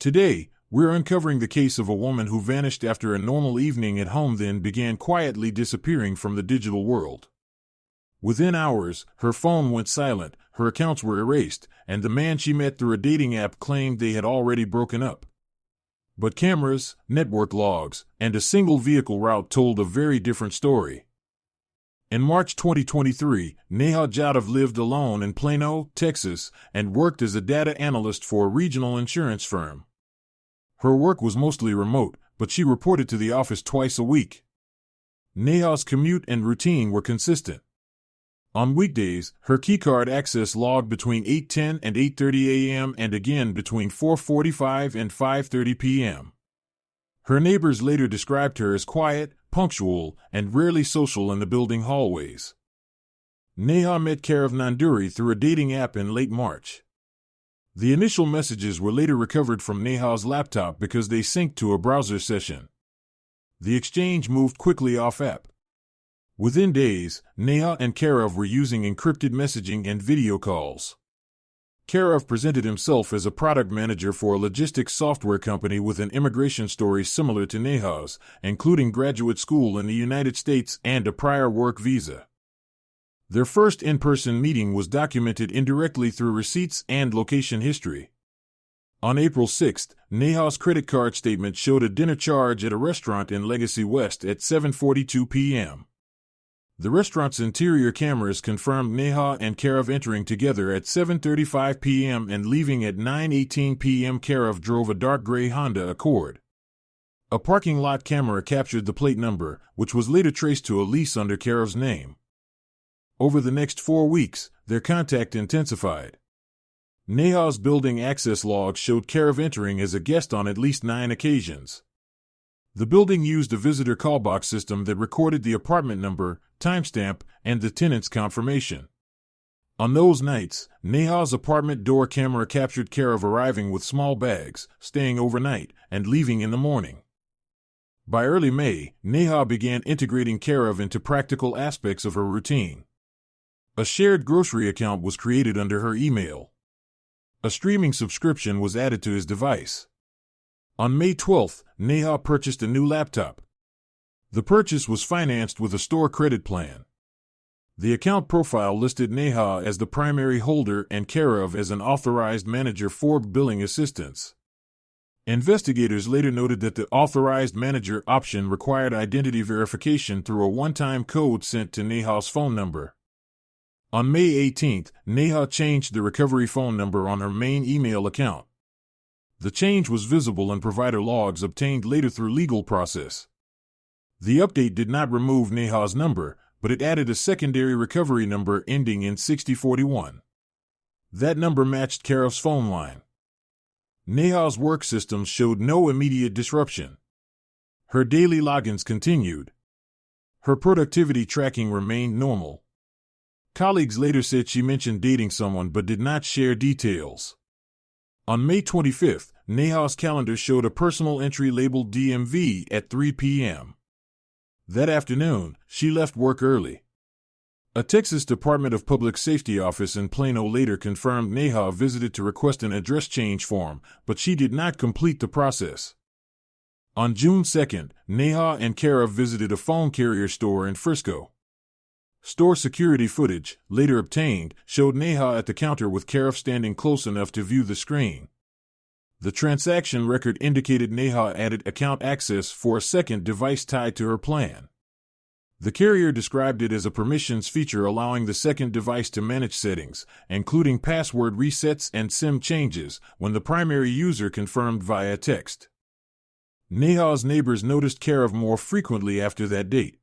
Today, we're uncovering the case of a woman who vanished after a normal evening at home, then began quietly disappearing from the digital world. Within hours, her phone went silent, her accounts were erased, and the man she met through a dating app claimed they had already broken up. But cameras, network logs, and a single vehicle route told a very different story. In March 2023, Niha Jadov lived alone in Plano, Texas, and worked as a data analyst for a regional insurance firm. Her work was mostly remote, but she reported to the office twice a week. Niha's commute and routine were consistent. On weekdays, her keycard access logged between 8:10 and 8:30 a.m. and again between 4:45 and 5:30 p.m. Her neighbors later described her as quiet, punctual, and rarely social in the building hallways. Niha met Karav Nanduri through a dating app in late March. The initial messages were later recovered from Niha's laptop because they synced to a browser session. The exchange moved quickly off app. Within days, Niha and Karav were using encrypted messaging and video calls. Karav presented himself as a product manager for a logistics software company with an immigration story similar to Niha's, including graduate school in the United States and a prior work visa. Their first in-person meeting was documented indirectly through receipts and location history. On April 6, Niha's credit card statement showed a dinner charge at a restaurant in Legacy West at 7:42 p.m. The restaurant's interior cameras confirmed Niha and Karav entering together at 7:35 p.m. and leaving at 9:18 p.m. Karav drove a dark gray Honda Accord. A parking lot camera captured the plate number, which was later traced to a lease under Karav's name. Over the next 4 weeks, their contact intensified. Niha's building access log showed Karav entering as a guest on at least 9 occasions. The building used a visitor callbox system that recorded the apartment number, timestamp, and the tenant's confirmation. On those nights, Niha's apartment door camera captured Karav arriving with small bags, staying overnight, and leaving in the morning. By early May, Niha began integrating Karav into practical aspects of her routine. A shared grocery account was created under her email. A streaming subscription was added to his device. On May 12, Niha purchased a new laptop. The purchase was financed with a store credit plan. The account profile listed Niha as the primary holder and Karav as an authorized manager for billing assistance. Investigators later noted that the authorized manager option required identity verification through a one-time code sent to Niha's phone number. On May 18, Niha changed the recovery phone number on her main email account. The change was visible in provider logs obtained later through legal process. The update did not remove Niha's number, but it added a secondary recovery number ending in 6041. That number matched Karav's phone line. Niha's work systems showed no immediate disruption. Her daily logins continued. Her productivity tracking remained normal. Colleagues later said she mentioned dating someone but did not share details. On May 25, Niha's calendar showed a personal entry labeled DMV at 3 p.m. That afternoon, she left work early. A Texas Department of Public Safety office in Plano later confirmed Niha visited to request an address change form, but she did not complete the process. On June 2, Niha and Karav visited a phone carrier store in Frisco. Store security footage, later obtained, showed Niha at the counter with Karav standing close enough to view the screen. The transaction record indicated Niha added account access for a second device tied to her plan. The carrier described it as a permissions feature allowing the second device to manage settings, including password resets and SIM changes, when the primary user confirmed via text. Niha's neighbors noticed Karav more frequently after that date.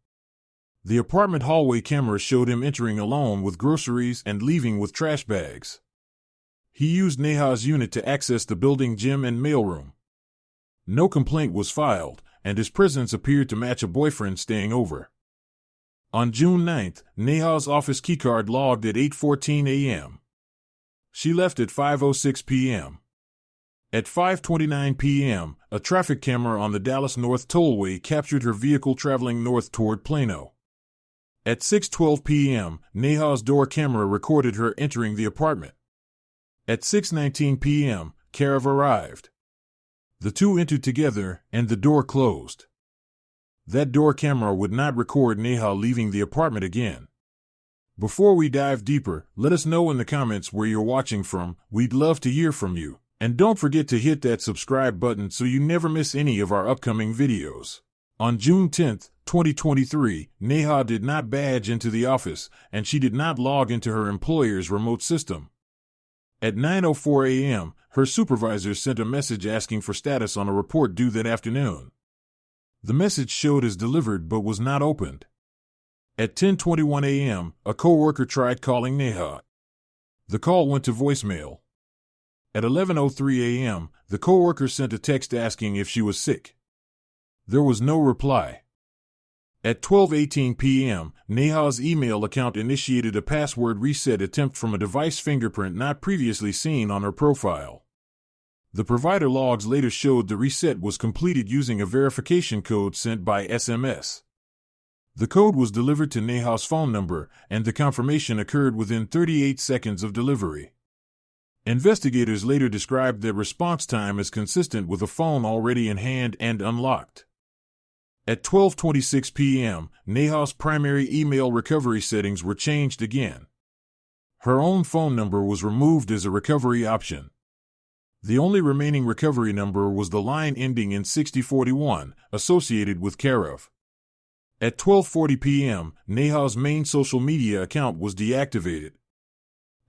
The apartment hallway camera showed him entering alone with groceries and leaving with trash bags. He used Niha's unit to access the building gym and mailroom. No complaint was filed, and his presence appeared to match a boyfriend staying over. On June 9, Niha's office keycard logged at 8:14 a.m. She left at 5:06 p.m. At 5:29 p.m., a traffic camera on the Dallas North Tollway captured her vehicle traveling north toward Plano. At 6:12 p.m., Niha's door camera recorded her entering the apartment. At 6:19 p.m., Karav arrived. The two entered together, and the door closed. That door camera would not record Niha leaving the apartment again. Before we dive deeper, let us know in the comments where you're watching from. We'd love to hear from you. And don't forget to hit that subscribe button so you never miss any of our upcoming videos. On June 10, 2023, Niha did not badge into the office, and she did not log into her employer's remote system. At 9:04 a.m., her supervisor sent a message asking for status on a report due that afternoon. The message showed as delivered but was not opened. At 10:21 a.m., a coworker tried calling Niha. The call went to voicemail. At 11:03 a.m., the coworker sent a text asking if she was sick. There was no reply. At 12:18 p.m., Niha's email account initiated a password reset attempt from a device fingerprint not previously seen on her profile. The provider logs later showed the reset was completed using a verification code sent by SMS. The code was delivered to Niha's phone number, and the confirmation occurred within 38 seconds of delivery. Investigators later described their response time as consistent with a phone already in hand and unlocked. At 12:26 p.m., Niha's primary email recovery settings were changed again. Her own phone number was removed as a recovery option. The only remaining recovery number was the line ending in 6041, associated with care of. At 12:40 p.m., Niha's main social media account was deactivated.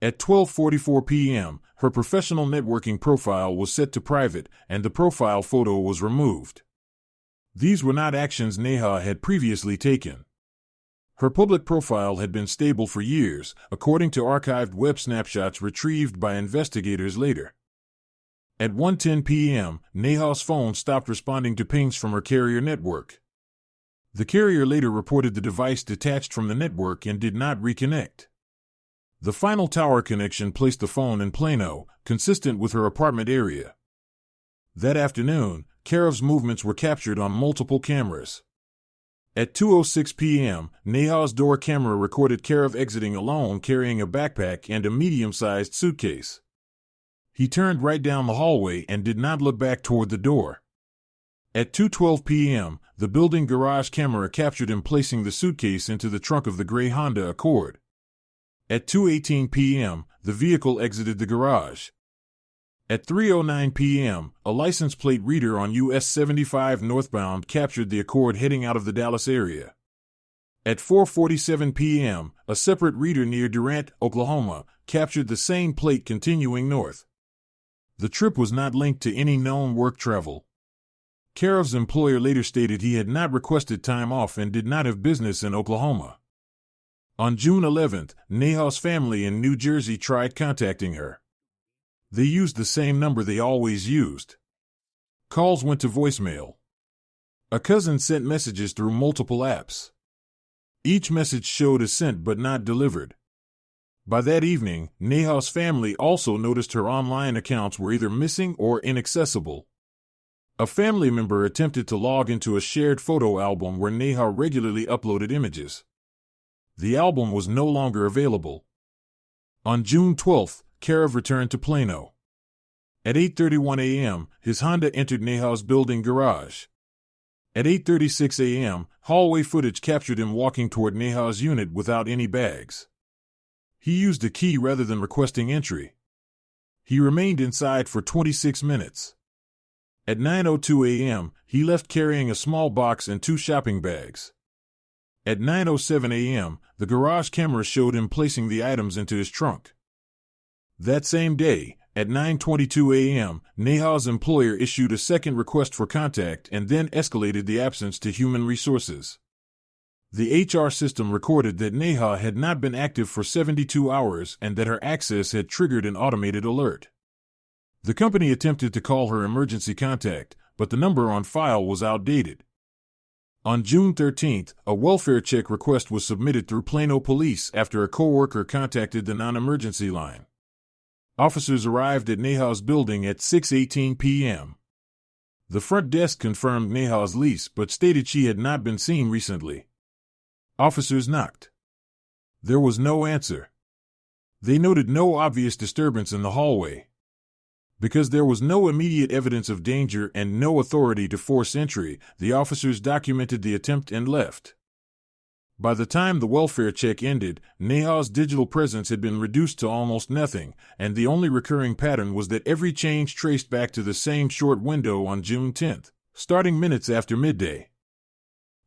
At 12:44 p.m., her professional networking profile was set to private, and the profile photo was removed. These were not actions Niha had previously taken. Her public profile had been stable for years, according to archived web snapshots retrieved by investigators later. At 1:10 p.m., Niha's phone stopped responding to pings from her carrier network. The carrier later reported the device detached from the network and did not reconnect. The final tower connection placed the phone in Plano, consistent with her apartment area. That afternoon, Karev's movements were captured on multiple cameras. At 2:06 p.m., Niha's door camera recorded Karev exiting alone carrying a backpack and a medium-sized suitcase. He turned right down the hallway and did not look back toward the door. At 2:12 p.m., the building garage camera captured him placing the suitcase into the trunk of the gray Honda Accord. At 2:18 p.m., the vehicle exited the garage. At 3:09 p.m., a license plate reader on US 75 northbound captured the Accord heading out of the Dallas area. At 4:47 p.m., a separate reader near Durant, Oklahoma, captured the same plate continuing north. The trip was not linked to any known work travel. Karev's employer later stated he had not requested time off and did not have business in Oklahoma. On June 11th, Niha's family in New Jersey tried contacting her. They used the same number they always used. Calls went to voicemail. A cousin sent messages through multiple apps. Each message showed as sent but not delivered. By that evening, Niha's family also noticed her online accounts were either missing or inaccessible. A family member attempted to log into a shared photo album where Niha regularly uploaded images. The album was no longer available. On June 12th, Karev returned to Plano. At 8:31 a.m., his Honda entered Niha's building garage. At 8:36 a.m., hallway footage captured him walking toward Niha's unit without any bags. He used a key rather than requesting entry. He remained inside for 26 minutes. At 9:02 a.m., he left carrying a small box and 2 shopping bags. At 9:07 a.m., the garage camera showed him placing the items into his trunk. That same day, at 9:22 a.m., Niha's employer issued a second request for contact and then escalated the absence to human resources. The HR system recorded that Niha had not been active for 72 hours and that her access had triggered an automated alert. The company attempted to call her emergency contact, but the number on file was outdated. On June 13th, a welfare check request was submitted through Plano Police after a coworker contacted the non-emergency line. Officers arrived at Niha's building at 6:18 p.m. The front desk confirmed Niha's lease but stated she had not been seen recently. Officers knocked. There was no answer. They noted no obvious disturbance in the hallway. Because there was no immediate evidence of danger and no authority to force entry, the officers documented the attempt and left. By the time the welfare check ended, Niha's digital presence had been reduced to almost nothing, and the only recurring pattern was that every change traced back to the same short window on June 10, starting minutes after midday.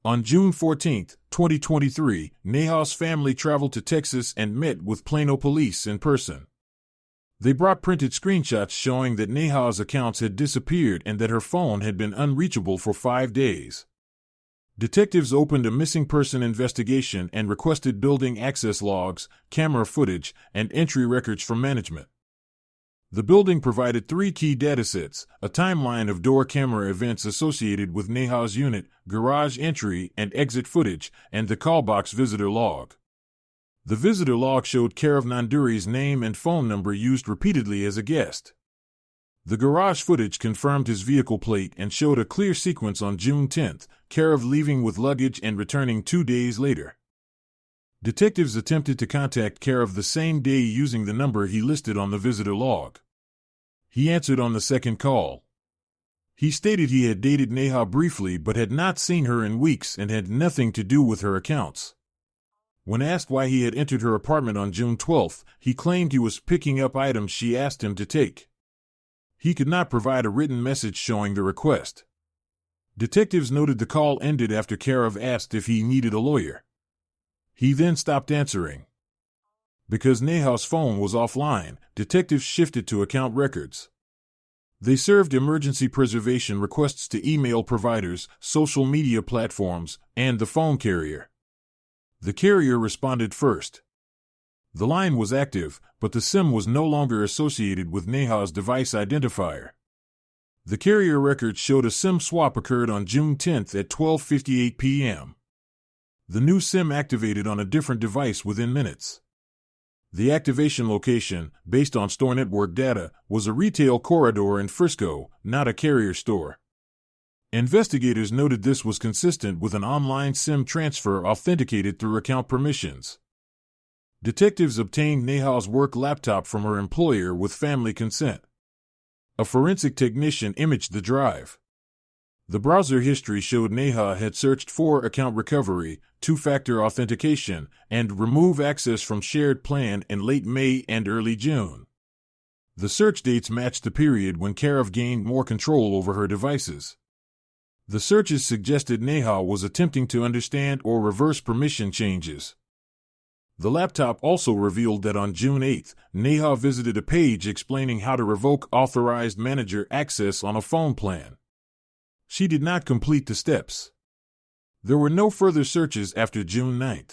On June 14, 2023, Niha's family traveled to Texas and met with Plano police in person. They brought printed screenshots showing that Niha's accounts had disappeared and that her phone had been unreachable for 5 days. Detectives opened a missing person investigation and requested building access logs, camera footage, and entry records from management. The building provided 3 key datasets: a timeline of door camera events associated with Niha's unit, garage entry and exit footage, and the callbox visitor log. The visitor log showed Karev Nanduri's name and phone number used repeatedly as a guest. The garage footage confirmed his vehicle plate and showed a clear sequence on June 10, Karev leaving with luggage and returning 2 days later. Detectives attempted to contact Karev the same day using the number he listed on the visitor log. He answered on the second call. He stated he had dated Niha briefly but had not seen her in weeks and had nothing to do with her accounts. When asked why he had entered her apartment on June 12, he claimed he was picking up items she asked him to take. He could not provide a written message showing the request. Detectives noted the call ended after Karev asked if he needed a lawyer. He then stopped answering. Because Niha's phone was offline, detectives shifted to account records. They served emergency preservation requests to email providers, social media platforms, and the phone carrier. The carrier responded first. The line was active, but the SIM was no longer associated with Niha's device identifier. The carrier records showed a SIM swap occurred on June 10 at 12:58 p.m. The new SIM activated on a different device within minutes. The activation location, based on store network data, was a retail corridor in Frisco, not a carrier store. Investigators noted this was consistent with an online SIM transfer authenticated through account permissions. Detectives obtained Niha's work laptop from her employer with family consent. A forensic technician imaged the drive. The browser history showed Niha had searched for account recovery, two-factor authentication, and remove access from shared plan in late May and early June. The search dates matched the period when Karev gained more control over her devices. The searches suggested Niha was attempting to understand or reverse permission changes. The laptop also revealed that on June 8, Niha visited a page explaining how to revoke authorized manager access on a phone plan. She did not complete the steps. There were no further searches after June 9.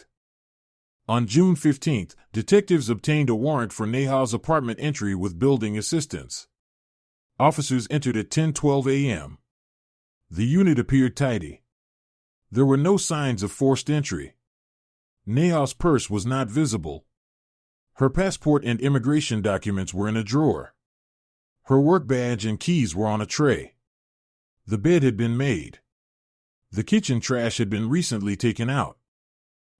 On June 15, detectives obtained a warrant for Niha's apartment entry with building assistance. Officers entered at 10:12 a.m. The unit appeared tidy. There were no signs of forced entry. Niha's purse was not visible. Her passport and immigration documents were in a drawer. Her work badge and keys were on a tray. The bed had been made. The kitchen trash had been recently taken out.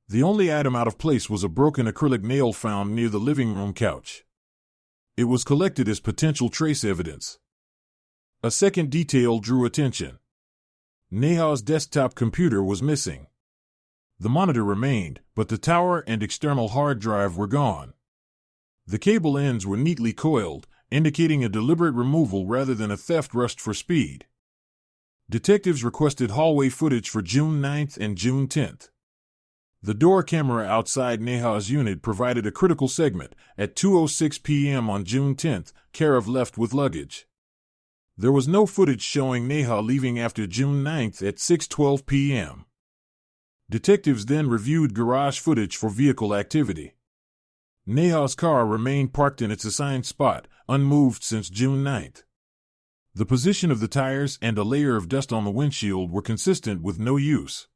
The only item out of place was a broken acrylic nail found near the living room couch. It was collected as potential trace evidence. A second detail drew attention. Niha's desktop computer was missing. The monitor remained, but the tower and external hard drive were gone. The cable ends were neatly coiled, indicating a deliberate removal rather than a theft rushed for speed. Detectives requested hallway footage for June 9 and June 10. The door camera outside Niha's unit provided a critical segment. At 2:06 p.m. on June 10, Karev left with luggage. There was no footage showing Niha leaving after June 9 at 6:12 p.m. Detectives then reviewed garage footage for vehicle activity. Niha's car remained parked in its assigned spot, unmoved since June 9. The position of the tires and a layer of dust on the windshield were consistent with no use.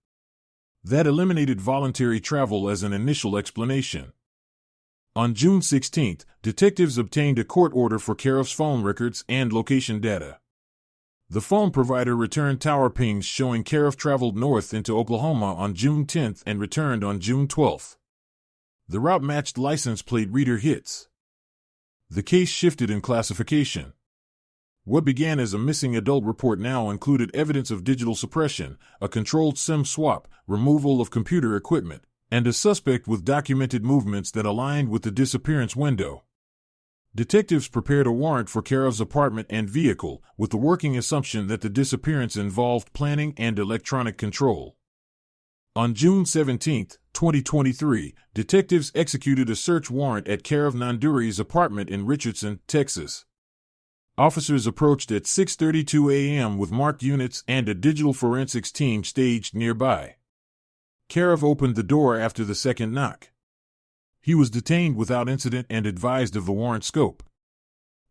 That eliminated voluntary travel as an initial explanation. On June 16, detectives obtained a court order for Karev's phone records and location data. The phone provider returned tower pings showing Karev traveled north into Oklahoma on June 10 and returned on June 12. The route matched license plate reader hits. The case shifted in classification. What began as a missing adult report now included evidence of digital suppression, a controlled SIM swap, removal of computer equipment, and a suspect with documented movements that aligned with the disappearance window. Detectives prepared a warrant for Karov's apartment and vehicle, with the working assumption that the disappearance involved planning and electronic control. On June 17, 2023, detectives executed a search warrant at Karov Nanduri's apartment in Richardson, Texas. Officers approached at 6:32 a.m. with marked units and a digital forensics team staged nearby. Karov opened the door after the second knock. He was detained without incident and advised of the warrant scope.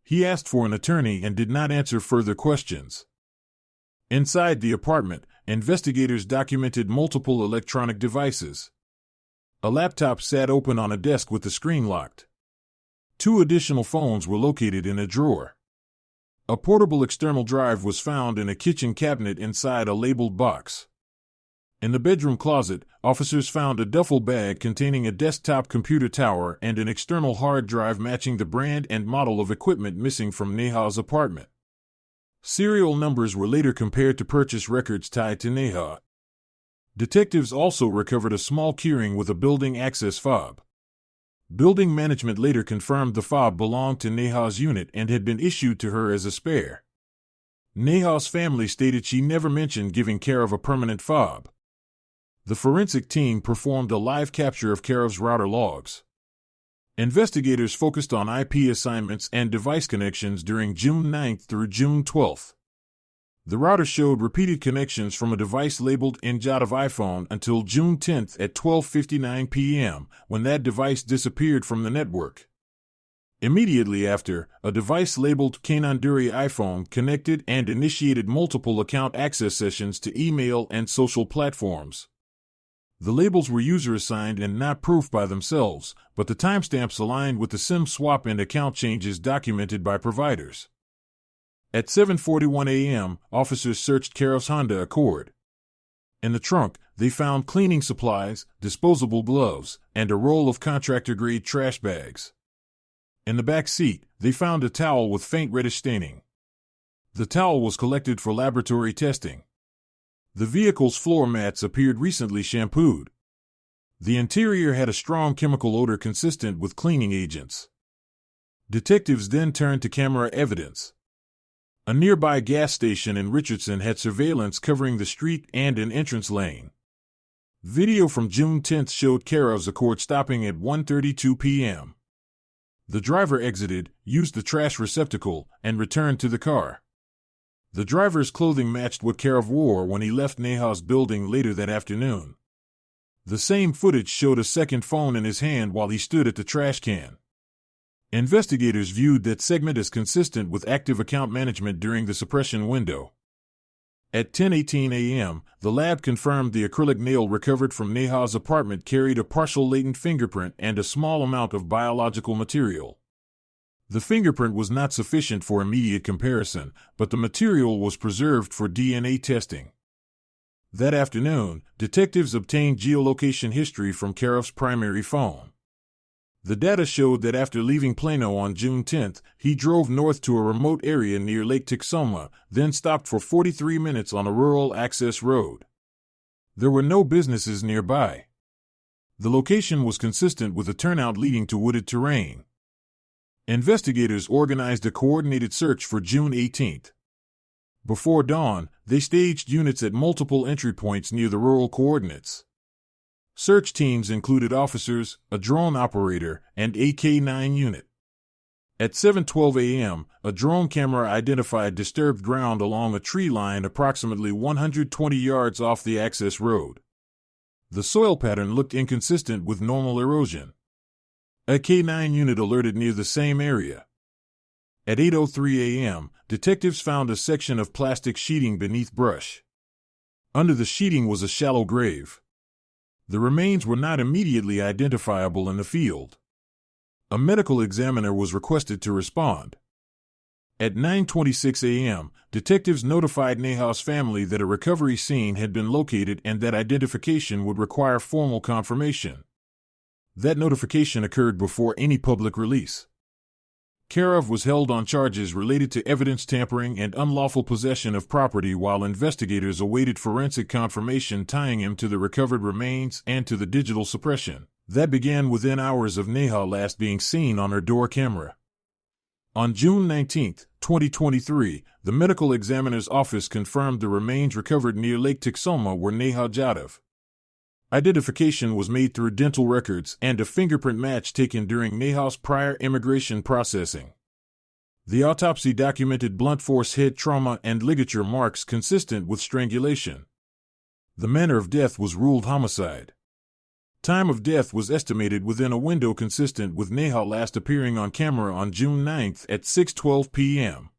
He asked for an attorney and did not answer further questions. Inside the apartment, investigators documented multiple electronic devices. A laptop sat open on a desk with the screen locked. 2 additional phones were located in a drawer. A portable external drive was found in a kitchen cabinet inside a labeled box. In the bedroom closet, officers found a duffel bag containing a desktop computer tower and an external hard drive matching the brand and model of equipment missing from Niha's apartment. Serial numbers were later compared to purchase records tied to Niha. Detectives also recovered a small keyring with a building access fob. Building management later confirmed the fob belonged to Niha's unit and had been issued to her as a spare. Niha's family stated she never mentioned giving Karov a permanent fob. The forensic team performed a live capture of Karov's router logs. Investigators focused on IP assignments and device connections during June 9 through June 12. The router showed repeated connections from a device labeled Injot of iPhone until June 10 at 12:59 p.m., when that device disappeared from the network. Immediately after, a device labeled Kananduri iPhone connected and initiated multiple account access sessions to email and social platforms. The labels were user-assigned and not proof by themselves, but the timestamps aligned with the SIM swap and account changes documented by providers. At 7:41 a.m., officers searched Karov's Honda Accord. In the trunk, they found cleaning supplies, disposable gloves, and a roll of contractor-grade trash bags. In the back seat, they found a towel with faint reddish staining. The towel was collected for laboratory testing. The vehicle's floor mats appeared recently shampooed. The interior had a strong chemical odor consistent with cleaning agents. Detectives then turned to camera evidence. A nearby gas station in Richardson had surveillance covering the street and an entrance lane. Video from June 10 showed Karov's Accord stopping at 1:32 p.m. The driver exited, used the trash receptacle, and returned to the car. The driver's clothing matched what Karov wore when he left Niha's building later that afternoon. The same footage showed a second phone in his hand while he stood at the trash can. Investigators viewed that segment as consistent with active account management during the suppression window. At 10:18 a.m., the lab confirmed the acrylic nail recovered from Niha's apartment carried a partial latent fingerprint and a small amount of biological material. The fingerprint was not sufficient for immediate comparison, but the material was preserved for DNA testing. That afternoon, detectives obtained geolocation history from Karov's primary phone. The data showed that after leaving Plano on June 10, he drove north to a remote area near Lake Texoma, then stopped for 43 minutes on a rural access road. There were no businesses nearby. The location was consistent with a turnout leading to wooded terrain. Investigators organized a coordinated search for June 18. Before dawn, they staged units at multiple entry points near the rural coordinates. Search teams included officers, a drone operator, and a K-9 unit. At 7:12 a.m., a drone camera identified disturbed ground along a tree line approximately 120 yards off the access road. The soil pattern looked inconsistent with normal erosion. A K-9 unit alerted near the same area. At 8:03 a.m., detectives found a section of plastic sheeting beneath brush. Under the sheeting was a shallow grave. The remains were not immediately identifiable in the field. A medical examiner was requested to respond. At 9:26 a.m., detectives notified Niha's family that a recovery scene had been located and that identification would require formal confirmation. That notification occurred before any public release. Karov was held on charges related to evidence tampering and unlawful possession of property while investigators awaited forensic confirmation tying him to the recovered remains and to the digital suppression that began within hours of Niha last being seen on her door camera. On June 19, 2023, the medical examiner's office confirmed the remains recovered near Lake Tiksoma were Niha Jadov. Identification was made through dental records and a fingerprint match taken during Niha's prior immigration processing. The autopsy documented blunt force head trauma and ligature marks consistent with strangulation. The manner of death was ruled homicide. Time of death was estimated within a window consistent with Niha last appearing on camera on June 9 at 6:12 p.m.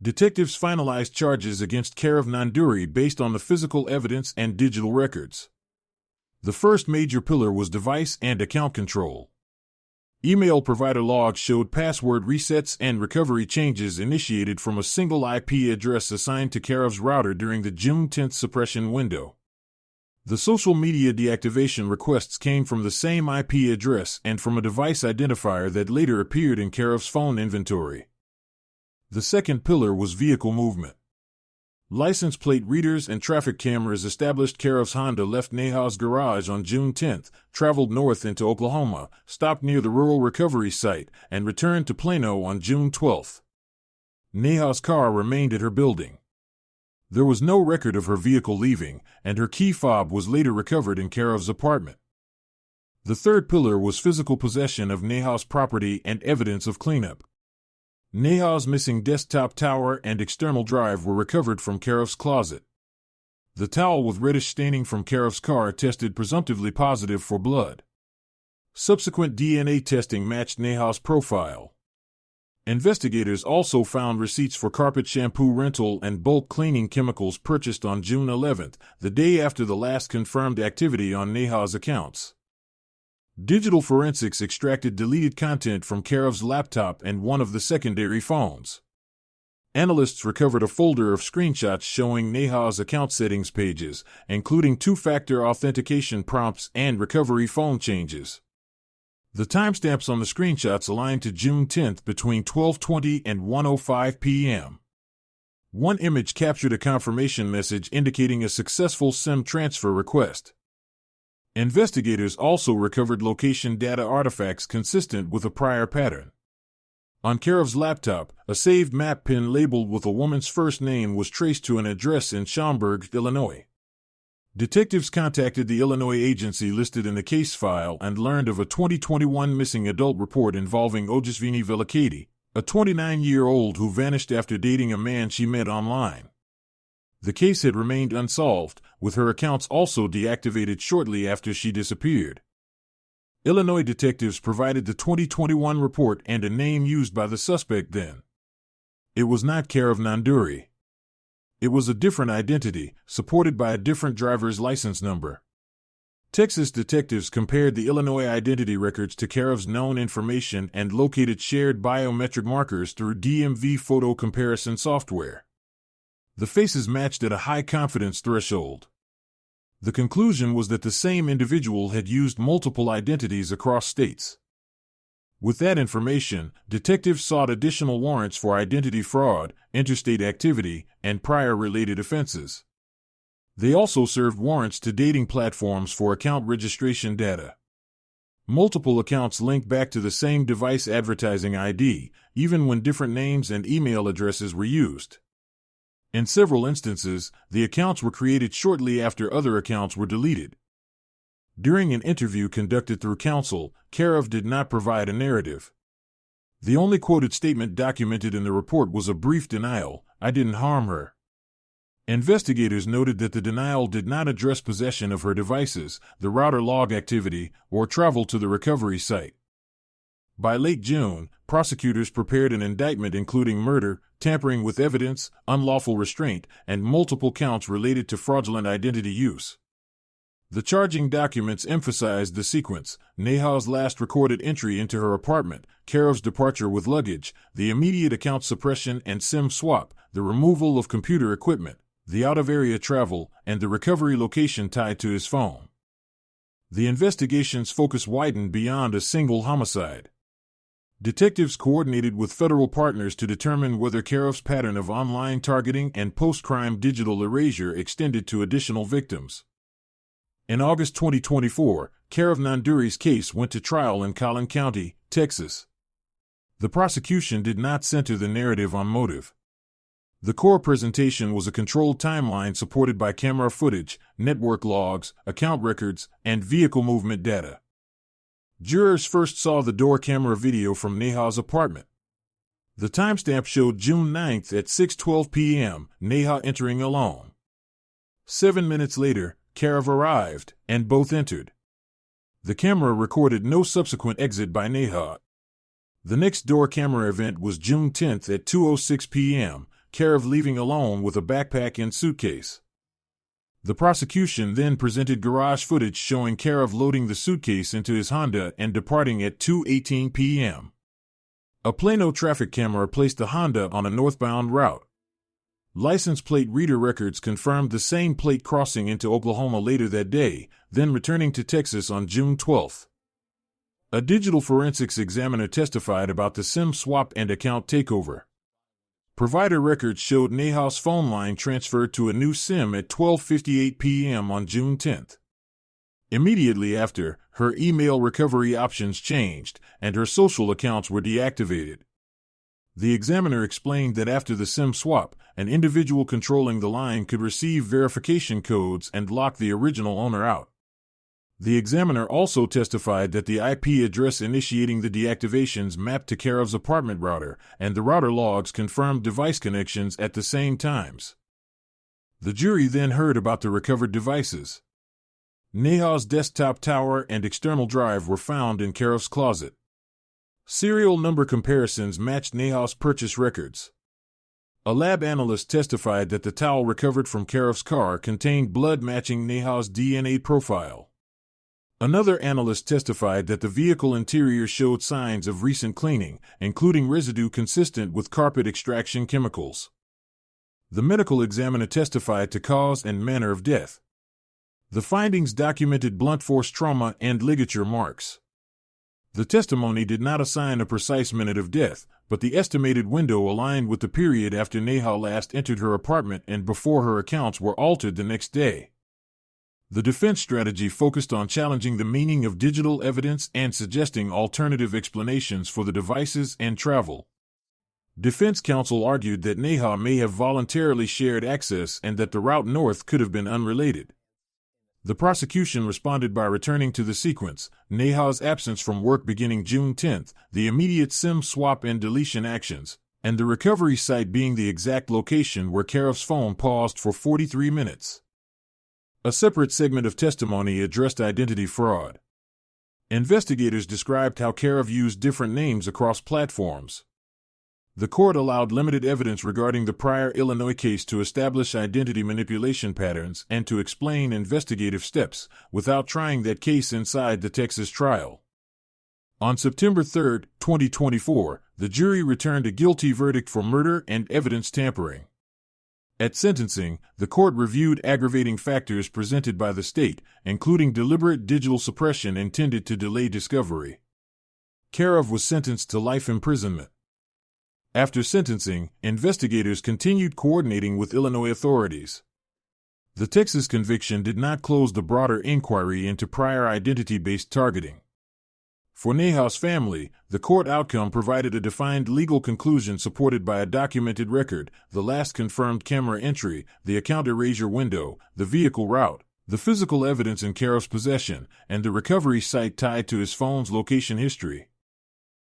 Detectives finalized charges against Karov Nanduri based on the physical evidence and digital records. The first major pillar was device and account control. Email provider logs showed password resets and recovery changes initiated from a single IP address assigned to Karov's router during the June 10 suppression window. The social media deactivation requests came from the same IP address and from a device identifier that later appeared in Karov's phone inventory. The second pillar was vehicle movement. License plate readers and traffic cameras established Karov's Honda left Niha's garage on June 10, traveled north into Oklahoma, stopped near the rural recovery site, and returned to Plano on June 12. Niha's car remained at her building. There was no record of her vehicle leaving, and her key fob was later recovered in Karov's apartment. The third pillar was physical possession of Niha's property and evidence of cleanup. Niha's missing desktop tower and external drive were recovered from Karov's closet. The towel with reddish staining from Karov's car tested presumptively positive for blood. Subsequent DNA testing matched Niha's profile. Investigators also found receipts for carpet shampoo rental and bulk cleaning chemicals purchased on June 11, the day after the last confirmed activity on Niha's accounts. Digital forensics extracted deleted content from Karov's laptop and one of the secondary phones. Analysts recovered a folder of screenshots showing Niha's account settings pages, including two-factor authentication prompts and recovery phone changes. The timestamps on the screenshots aligned to June 10 between 12:20 and 1:05 p.m. One image captured a confirmation message indicating a successful SIM transfer request. Investigators also recovered location data artifacts consistent with a prior pattern. On Karov's laptop, a saved map pin labeled with a woman's first name was traced to an address in Schaumburg, Illinois. Detectives contacted the Illinois agency listed in the case file and learned of a 2021 missing adult report involving Ojasvini Velikady, a 29-year-old who vanished after dating a man she met online. The case had remained unsolved, with her accounts also deactivated shortly after she disappeared. Illinois detectives provided the 2021 report and a name used by the suspect then. It was not Karov Nanduri. It was a different identity, supported by a different driver's license number. Texas detectives compared the Illinois identity records to Karov's known information and located shared biometric markers through DMV photo comparison software. The faces matched at a high confidence threshold. The conclusion was that the same individual had used multiple identities across states. With that information, detectives sought additional warrants for identity fraud, interstate activity, and prior related offenses. They also served warrants to dating platforms for account registration data. Multiple accounts linked back to the same device advertising ID, even when different names and email addresses were used. In several instances, the accounts were created shortly after other accounts were deleted. During an interview conducted through counsel, Karov did not provide a narrative. The only quoted statement documented in the report was a brief denial, "I didn't harm her." Investigators noted that the denial did not address possession of her devices, the router log activity, or travel to the recovery site. By late June, prosecutors prepared an indictment including murder, tampering with evidence, unlawful restraint, and multiple counts related to fraudulent identity use. The charging documents emphasized the sequence: Niha's last recorded entry into her apartment, Karov's departure with luggage, the immediate account suppression and SIM swap, the removal of computer equipment, the out-of-area travel, and the recovery location tied to his phone. The investigation's focus widened beyond a single homicide. Detectives coordinated with federal partners to determine whether Karov's pattern of online targeting and post-crime digital erasure extended to additional victims. In August 2024, Karov Nanduri's case went to trial in Collin County, Texas. The prosecution did not center the narrative on motive. The core presentation was a controlled timeline supported by camera footage, network logs, account records, and vehicle movement data. Jurors first saw the door camera video from Niha's apartment. The timestamp showed June 9th at 6:12 p.m., Niha entering alone. 7 minutes later, Karov arrived, and both entered. The camera recorded no subsequent exit by Niha. The next door camera event was June 10th at 2:06 p.m., Karov leaving alone with a backpack and suitcase. The prosecution then presented garage footage showing Karov loading the suitcase into his Honda and departing at 2:18 p.m. A Plano traffic camera placed the Honda on a northbound route. License plate reader records confirmed the same plate crossing into Oklahoma later that day, then returning to Texas on June 12th. A digital forensics examiner testified about the SIM swap and account takeover. Provider records showed Niha's phone line transferred to a new SIM at 12:58 p.m. on June 10th. Immediately after, her email recovery options changed, and her social accounts were deactivated. The examiner explained that after the SIM swap, an individual controlling the line could receive verification codes and lock the original owner out. The examiner also testified that the IP address initiating the deactivations mapped to Karov's apartment router, and the router logs confirmed device connections at the same times. The jury then heard about the recovered devices. Niha's desktop tower and external drive were found in Karov's closet. Serial number comparisons matched Niha's purchase records. A lab analyst testified that the towel recovered from Karov's car contained blood matching Niha's DNA profile. Another analyst testified that the vehicle interior showed signs of recent cleaning, including residue consistent with carpet extraction chemicals. The medical examiner testified to cause and manner of death. The findings documented blunt force trauma and ligature marks. The testimony did not assign a precise minute of death, but the estimated window aligned with the period after Niha last entered her apartment and before her accounts were altered the next day. The defense strategy focused on challenging the meaning of digital evidence and suggesting alternative explanations for the devices and travel. Defense counsel argued that Niha may have voluntarily shared access and that the route north could have been unrelated. The prosecution responded by returning to the sequence, Niha's absence from work beginning June 10th, the immediate SIM swap and deletion actions, and the recovery site being the exact location where Karov's phone paused for 43 minutes. A separate segment of testimony addressed identity fraud. Investigators described how Karov used different names across platforms. The court allowed limited evidence regarding the prior Illinois case to establish identity manipulation patterns and to explain investigative steps, without trying that case inside the Texas trial. On September 3, 2024, the jury returned a guilty verdict for murder and evidence tampering. At sentencing, the court reviewed aggravating factors presented by the state, including deliberate digital suppression intended to delay discovery. Karov was sentenced to life imprisonment. After sentencing, investigators continued coordinating with Illinois authorities. The Texas conviction did not close the broader inquiry into prior identity-based targeting. For Niha's family, the court outcome provided a defined legal conclusion supported by a documented record, the last confirmed camera entry, the account erasure window, the vehicle route, the physical evidence in Karov's possession, and the recovery site tied to his phone's location history.